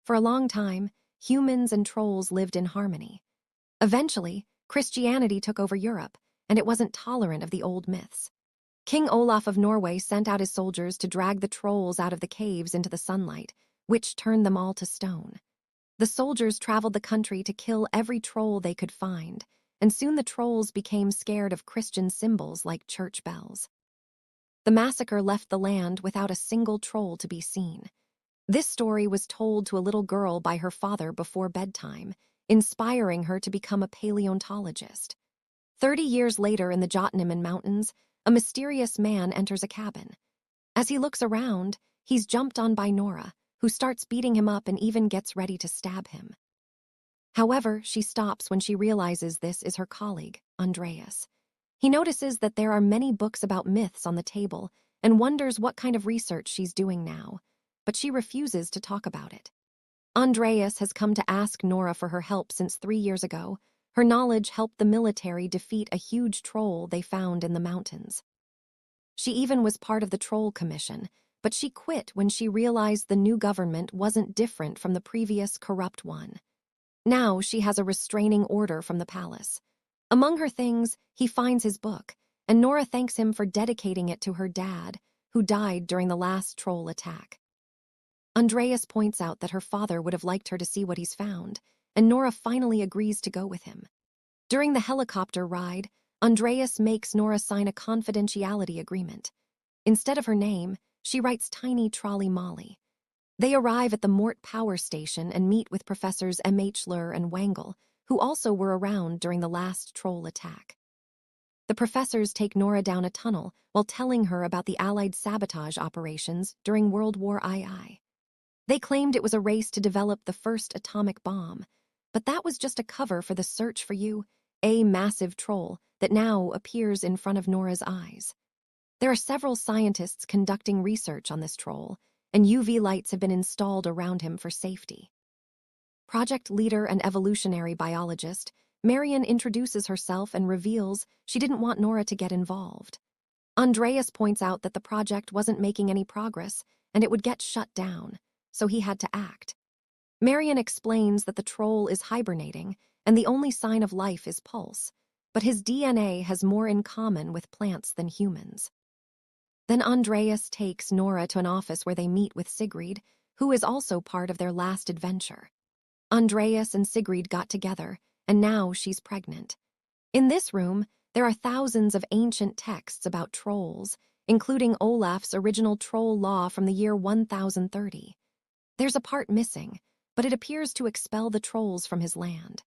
For a long time, humans and trolls lived in harmony. Eventually, Christianity took over Europe, and it wasn't tolerant of the old myths. King Olaf of Norway sent out his soldiers to drag the trolls out of the caves into the sunlight, which turned them all to stone. The soldiers traveled the country to kill every troll they could find, and soon the trolls became scared of Christian symbols like church bells. The massacre left the land without a single troll to be seen. This story was told to a little girl by her father before bedtime, inspiring her to become a paleontologist. 30 years later in the Jotunheim Mountains, a mysterious man enters a cabin. As he looks around, he's jumped on by Nora, who starts beating him up and even gets ready to stab him. However, she stops when she realizes this is her colleague, Andreas. He notices that there are many books about myths on the table and wonders what kind of research she's doing now, but she refuses to talk about it. Andreas has come to ask Nora for her help since 3 years ago. Her knowledge helped the military defeat a huge troll they found in the mountains. She even was part of the Troll Commission, but she quit when she realized the new government wasn't different from the previous corrupt one. Now she has a restraining order from the palace. Among her things, he finds his book, and Nora thanks him for dedicating it to her dad, who died during the last troll attack. Andreas points out that her father would have liked her to see what he's found, and Nora finally agrees to go with him. During the helicopter ride, Andreas makes Nora sign a confidentiality agreement. Instead of her name, she writes Tiny Trolley Molly. They arrive at the Mort Power Station and meet with Professors Mhlur and Wangle, who also were around during the last troll attack. The professors take Nora down a tunnel while telling her about the Allied sabotage operations during World War II. They claimed it was a race to develop the first atomic bomb, but that was just a cover for the search for a massive troll that now appears in front of Nora's eyes. There are several scientists conducting research on this troll, and UV lights have been installed around him for safety. Project leader and evolutionary biologist, Marion introduces herself and reveals she didn't want Nora to get involved. Andreas points out that the project wasn't making any progress and it would get shut down, so he had to act. Marion explains that the troll is hibernating and the only sign of life is pulse, but his DNA has more in common with plants than humans. Then Andreas takes Nora to an office where they meet with Sigrid, who is also part of their last adventure. Andreas and Sigrid got together, and now she's pregnant. In this room, there are thousands of ancient texts about trolls, including Olaf's original troll law from the year 1030. There's a part missing, but it appears to expel the trolls from his land.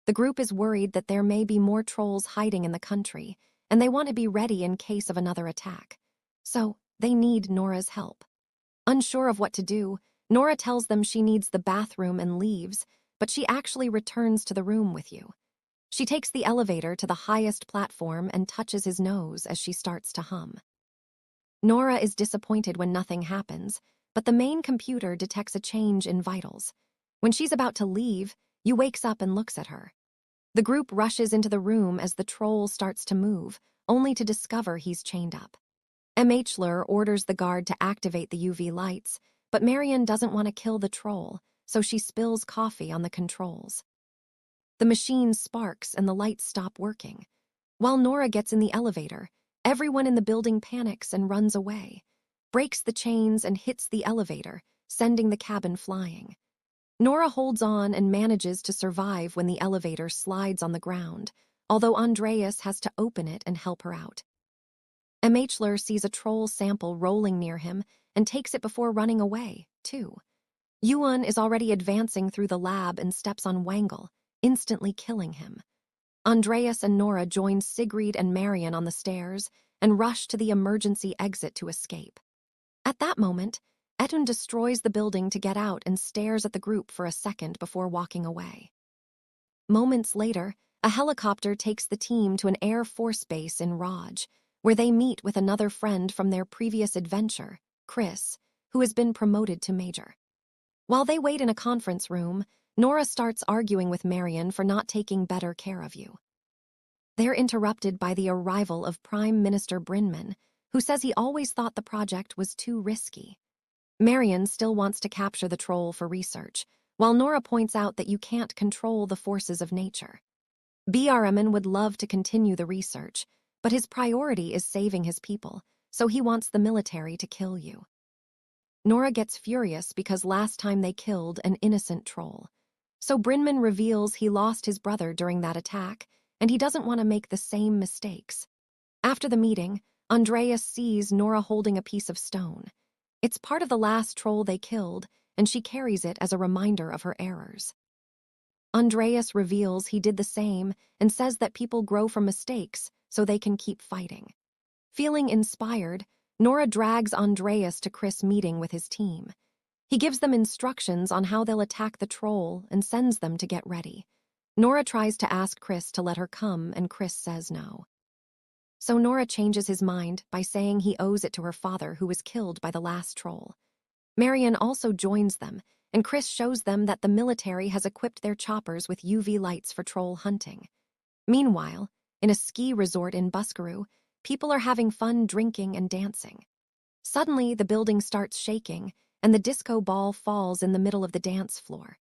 The group is worried that there may be more trolls hiding in the country, and they want to be ready in case of another attack. So, they need Nora's help. Unsure of what to do, Nora tells them she needs the bathroom and leaves, but she actually returns to the room with you. She takes the elevator to the highest platform and touches his nose as she starts to hum. Nora is disappointed when nothing happens, but the main computer detects a change in vitals. When she's about to leave, you wakes up and looks at her. The group rushes into the room as the troll starts to move, only to discover he's chained up. Mhlur orders the guard to activate the UV lights, but Marion doesn't want to kill the troll, so she spills coffee on the controls. The machine sparks and the lights stop working. While Nora gets in the elevator, everyone in the building panics and runs away, breaks the chains and hits the elevator, sending the cabin flying. Nora holds on and manages to survive when the elevator slides on the ground, although Andreas has to open it and help her out. Mhlur sees a troll sample rolling near him and takes it before running away, too. Yuan is already advancing through the lab and steps on Wangle, instantly killing him. Andreas and Nora join Sigrid and Marion on the stairs and rush to the emergency exit to escape. At that moment, Etun destroys the building to get out and stares at the group for a second before walking away. Moments later, a helicopter takes the team to an Air Force base in Raj, where they meet with another friend from their previous adventure, Kris, who has been promoted to major. While they wait in a conference room, Nora starts arguing with Marion for not taking better care of you. They're interrupted by the arrival of Prime Minister Brynman, who says he always thought the project was too risky. Marion still wants to capture the troll for research, while Nora points out that you can't control the forces of nature. BRMN would love to continue the research, but his priority is saving his people, so he wants the military to kill you. Nora gets furious because last time they killed an innocent troll. So Brynman reveals he lost his brother during that attack, and he doesn't want to make the same mistakes. After the meeting, Andreas sees Nora holding a piece of stone. It's part of the last troll they killed, and she carries it as a reminder of her errors. Andreas reveals he did the same and says that people grow from mistakes so they can keep fighting. Feeling inspired, Nora drags Andreas to Kris' meeting with his team. He gives them instructions on how they'll attack the troll and sends them to get ready. Nora tries to ask Kris to let her come, and Kris says no. So Nora changes his mind by saying he owes it to her father, who was killed by the last troll. Marion also joins them, and Kris shows them that the military has equipped their choppers with UV lights for troll hunting. Meanwhile, in a ski resort in Buskerud, people are having fun drinking and dancing. Suddenly, the building starts shaking, and the disco ball falls in the middle of the dance floor.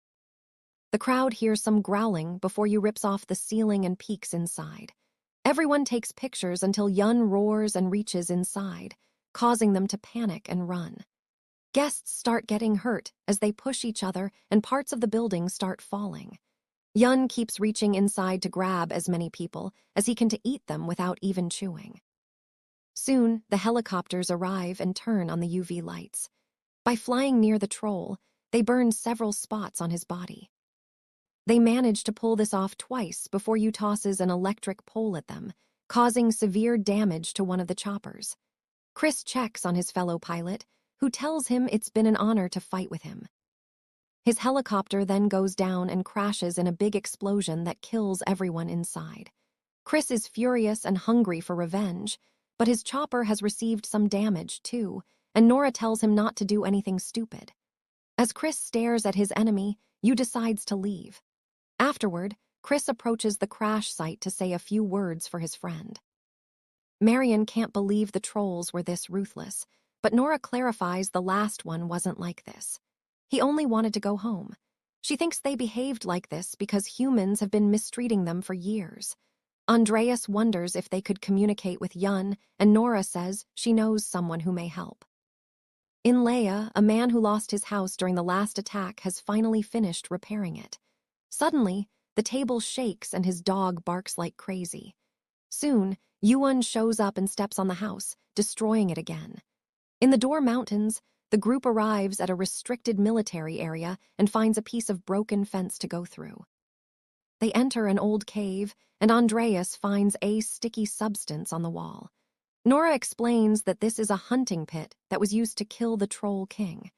The crowd hears some growling before you rips off the ceiling and peeks inside. Everyone takes pictures until Yun roars and reaches inside, causing them to panic and run. Guests start getting hurt as they push each other and parts of the building start falling. Yun keeps reaching inside to grab as many people as he can to eat them without even chewing. Soon, the helicopters arrive and turn on the UV lights. By flying near the troll, they burn several spots on his body. They manage to pull this off twice before Yu tosses an electric pole at them, causing severe damage to one of the choppers. Kris checks on his fellow pilot, who tells him it's been an honor to fight with him. His helicopter then goes down and crashes in a big explosion that kills everyone inside. Kris is furious and hungry for revenge, but his chopper has received some damage too, and Nora tells him not to do anything stupid. As Kris stares at his enemy, Yu decides to leave. Afterward, Kris approaches the crash site to say a few words for his friend. Marion can't believe the trolls were this ruthless, but Nora clarifies the last one wasn't like this. He only wanted to go home. She thinks they behaved like this because humans have been mistreating them for years. Andreas wonders if they could communicate with Yun, and Nora says she knows someone who may help. In Leia, a man who lost his house during the last attack has finally finished repairing it. Suddenly, the table shakes and his dog barks like crazy. Soon, Yuan shows up and steps on the house, destroying it again. In the Door Mountains, the group arrives at a restricted military area and finds a piece of broken fence to go through. They enter an old cave, and Andreas finds a sticky substance on the wall. Nora explains that this is a hunting pit that was used to kill the Troll King.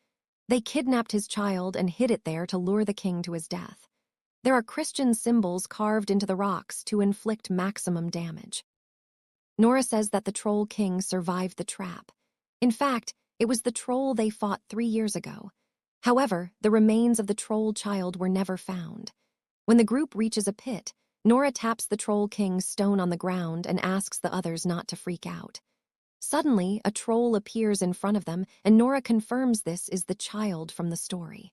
They kidnapped his child and hid it there to lure the king to his death. There are Christian symbols carved into the rocks to inflict maximum damage. Nora says that the Troll King survived the trap. In fact, it was the troll they fought 3 years ago. However, the remains of the troll child were never found. When the group reaches a pit, Nora taps the Troll King's stone on the ground and asks the others not to freak out. Suddenly, a troll appears in front of them, and Nora confirms this is the child from the story.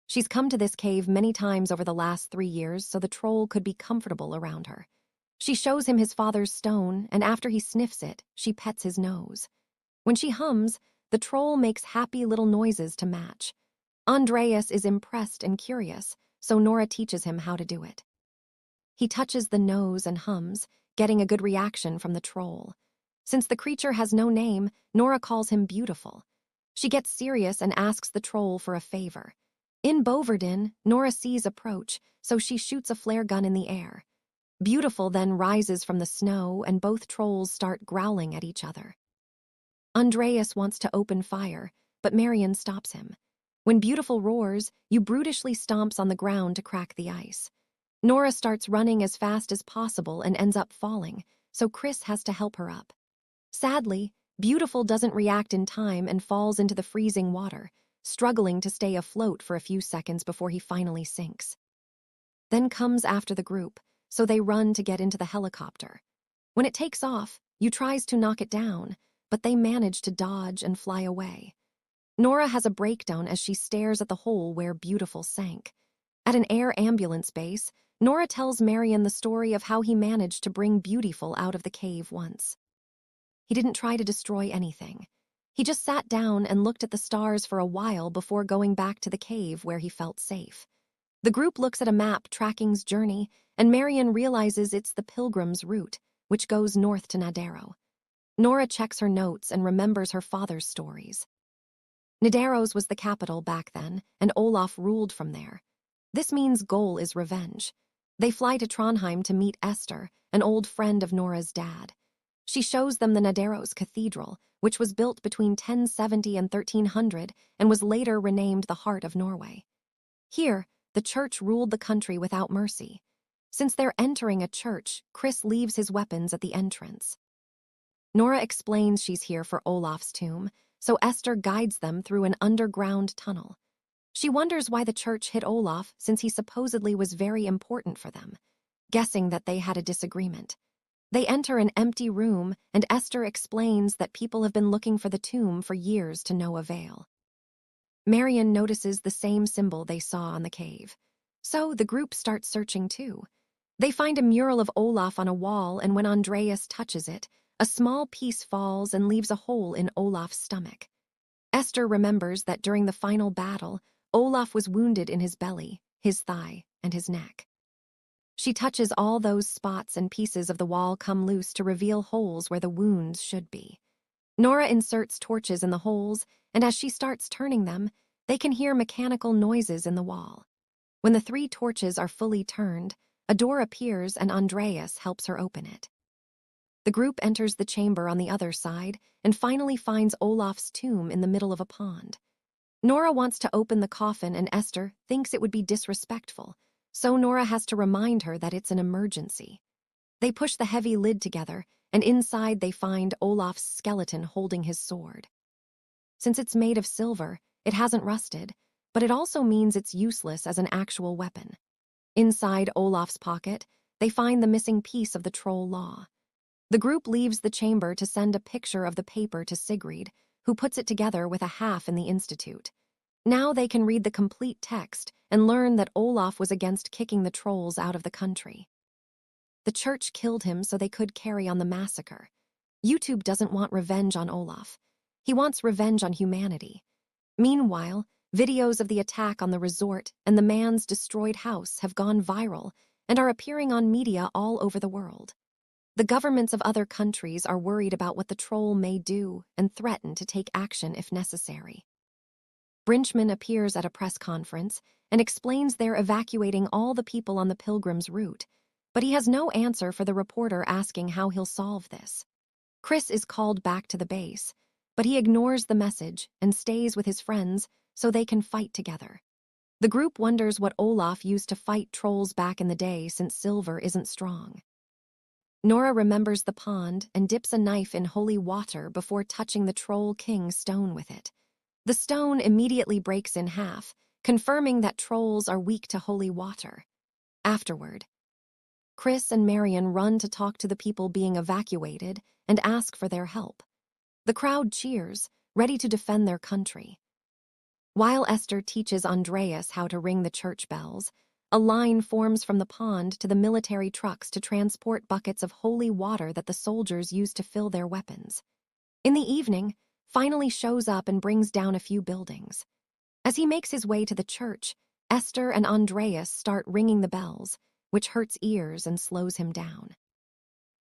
She's come to this cave many times over the last 3 years so the troll could be comfortable around her. She shows him his father's stone, and after he sniffs it, she pets his nose. When she hums, the troll makes happy little noises to match. Andreas is impressed and curious, so Nora teaches him how to do it. He touches the nose and hums, getting a good reaction from the troll. Since the creature has no name, Nora calls him Beautiful. She gets serious and asks the troll for a favor. In Boverdin, Nora sees approach, so she shoots a flare gun in the air. Beautiful then rises from the snow, and both trolls start growling at each other. Andreas wants to open fire, but Marion stops him. When Beautiful roars, Yu brutishly stomps on the ground to crack the ice. Nora starts running as fast as possible and ends up falling, so Kris has to help her up. Sadly, Beautiful doesn't react in time and falls into the freezing water, struggling to stay afloat for a few seconds before he finally sinks. Then comes after the group, so they run to get into the helicopter. When it takes off, Yu tries to knock it down, but they manage to dodge and fly away. Nora has a breakdown as she stares at the hole where Beautiful sank. At an air ambulance base, Nora tells Marion the story of how he managed to bring Beautiful out of the cave once. He didn't try to destroy anything. He just sat down and looked at the stars for a while before going back to the cave where he felt safe. The group looks at a map tracking's journey, and Marion realizes it's the Pilgrim's route, which goes north to Nadero. Nora checks her notes and remembers her father's stories. Nidaros was the capital back then, and Olaf ruled from there. This means goal is revenge. They fly to Trondheim to meet Esther, an old friend of Nora's dad. She shows them the Nidaros Cathedral, which was built between 1070 and 1300 and was later renamed the Heart of Norway. Here, the church ruled the country without mercy. Since they're entering a church, Kris leaves his weapons at the entrance. Nora explains she's here for Olaf's tomb, so Esther guides them through an underground tunnel. She wonders why the church hid Olaf since he supposedly was very important for them, guessing that they had a disagreement. They enter an empty room, and Esther explains that people have been looking for the tomb for years to no avail. Marion notices the same symbol they saw on the cave. So the group starts searching too. They find a mural of Olaf on a wall, and when Andreas touches it, a small piece falls and leaves a hole in Olaf's stomach. Esther remembers that during the final battle, Olaf was wounded in his belly, his thigh, and his neck. She touches all those spots, and pieces of the wall come loose to reveal holes where the wounds should be. Nora inserts torches in the holes, and as she starts turning them, they can hear mechanical noises in the wall. When the 3 torches are fully turned, a door appears and Andreas helps her open it. The group enters the chamber on the other side and finally finds Olaf's tomb in the middle of a pond. Nora wants to open the coffin, and Esther thinks it would be disrespectful, so Nora has to remind her that it's an emergency. They push the heavy lid together, and inside they find Olaf's skeleton holding his sword. Since it's made of silver, it hasn't rusted, but it also means it's useless as an actual weapon. Inside Olaf's pocket, they find the missing piece of the troll law. The group leaves the chamber to send a picture of the paper to Sigrid, who puts it together with a half in the institute. Now they can read the complete text and learn that Olaf was against kicking the trolls out of the country. The church killed him so they could carry on the massacre. YouTube doesn't want revenge on Olaf. He wants revenge on humanity. Meanwhile, videos of the attack on the resort and the man's destroyed house have gone viral and are appearing on media all over the world. The governments of other countries are worried about what the troll may do and threaten to take action if necessary. Brinchman appears at a press conference and explains they're evacuating all the people on the Pilgrim's route, but he has no answer for the reporter asking how he'll solve this. Kris is called back to the base, but he ignores the message and stays with his friends so they can fight together. The group wonders what Olaf used to fight trolls back in the day since silver isn't strong. Nora remembers the pond and dips a knife in holy water before touching the Troll King's stone with it. The stone immediately breaks in half, confirming that trolls are weak to holy water. Afterward, Kris and Marion run to talk to the people being evacuated and ask for their help. The crowd cheers, ready to defend their country. While Esther teaches Andreas how to ring the church bells, a line forms from the pond to the military trucks to transport buckets of holy water that the soldiers use to fill their weapons. In the evening, finally shows up and brings down a few buildings. As he makes his way to the church, Esther and Andreas start ringing the bells, which hurts ears and slows him down.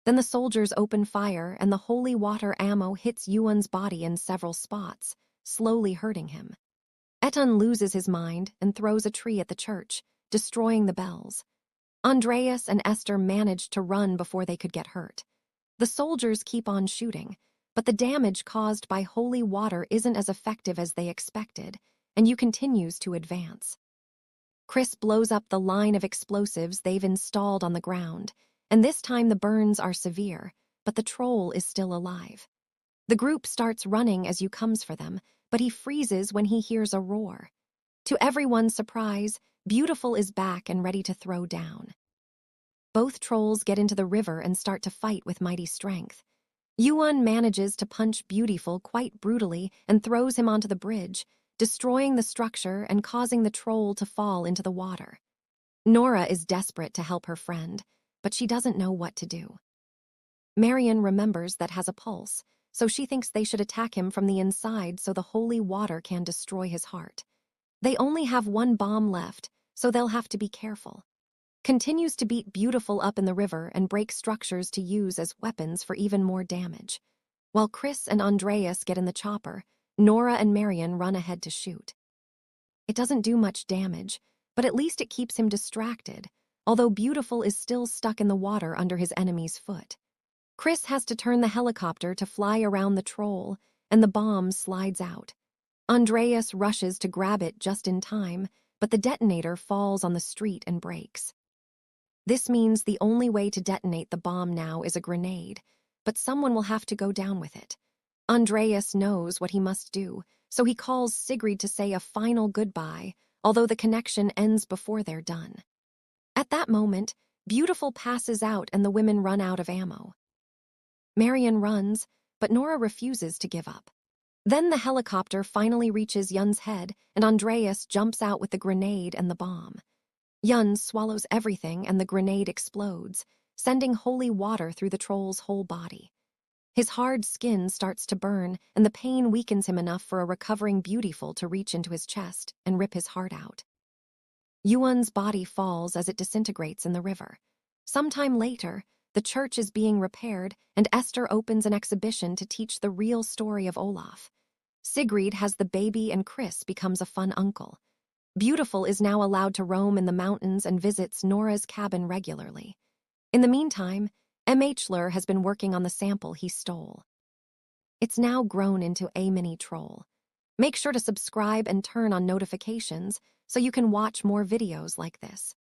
Then the soldiers open fire and the holy water ammo hits Ewan's body in several spots, slowly hurting him. Etun loses his mind and throws a tree at the church, destroying the bells. Andreas and Esther managed to run before they could get hurt. The soldiers keep on shooting, but the damage caused by holy water isn't as effective as they expected, and Ewan continues to advance. Kris blows up the line of explosives they've installed on the ground, and this time the burns are severe, but the troll is still alive. The group starts running as Ewan comes for them, but he freezes when he hears a roar. To everyone's surprise, Beautiful is back and ready to throw down. Both trolls get into the river and start to fight with mighty strength. Yuan manages to punch Beautiful quite brutally and throws him onto the bridge, destroying the structure and causing the troll to fall into the water. Nora is desperate to help her friend, but she doesn't know what to do. Marion remembers that has a pulse, so she thinks they should attack him from the inside so the holy water can destroy his heart. They only have one bomb left, so they'll have to be careful. Continues to beat Beautiful up in the river and break structures to use as weapons for even more damage. While Kris and Andreas get in the chopper, Nora and Marion run ahead to shoot. It doesn't do much damage, but at least it keeps him distracted, although Beautiful is still stuck in the water under his enemy's foot. Kris has to turn the helicopter to fly around the troll, and the bomb slides out. Andreas rushes to grab it just in time, but the detonator falls on the street and breaks. This means the only way to detonate the bomb now is a grenade, but someone will have to go down with it. Andreas knows what he must do, so he calls Sigrid to say a final goodbye, although the connection ends before they're done. At that moment, Beautiful passes out and the women run out of ammo. Marion runs, but Nora refuses to give up. Then the helicopter finally reaches Yun's head, and Andreas jumps out with the grenade and the bomb. Yun swallows everything and the grenade explodes, sending holy water through the troll's whole body. His hard skin starts to burn, and the pain weakens him enough for a recovering Beautiful to reach into his chest and rip his heart out. Yuan's body falls as it disintegrates in the river. Sometime later, the church is being repaired, and Esther opens an exhibition to teach the real story of Olaf. Sigrid has the baby and Kris becomes a fun uncle. Beautiful is now allowed to roam in the mountains and visits Nora's cabin regularly. In the meantime, MHler has been working on the sample he stole. It's now grown into a mini troll. Make sure to subscribe and turn on notifications so you can watch more videos like this.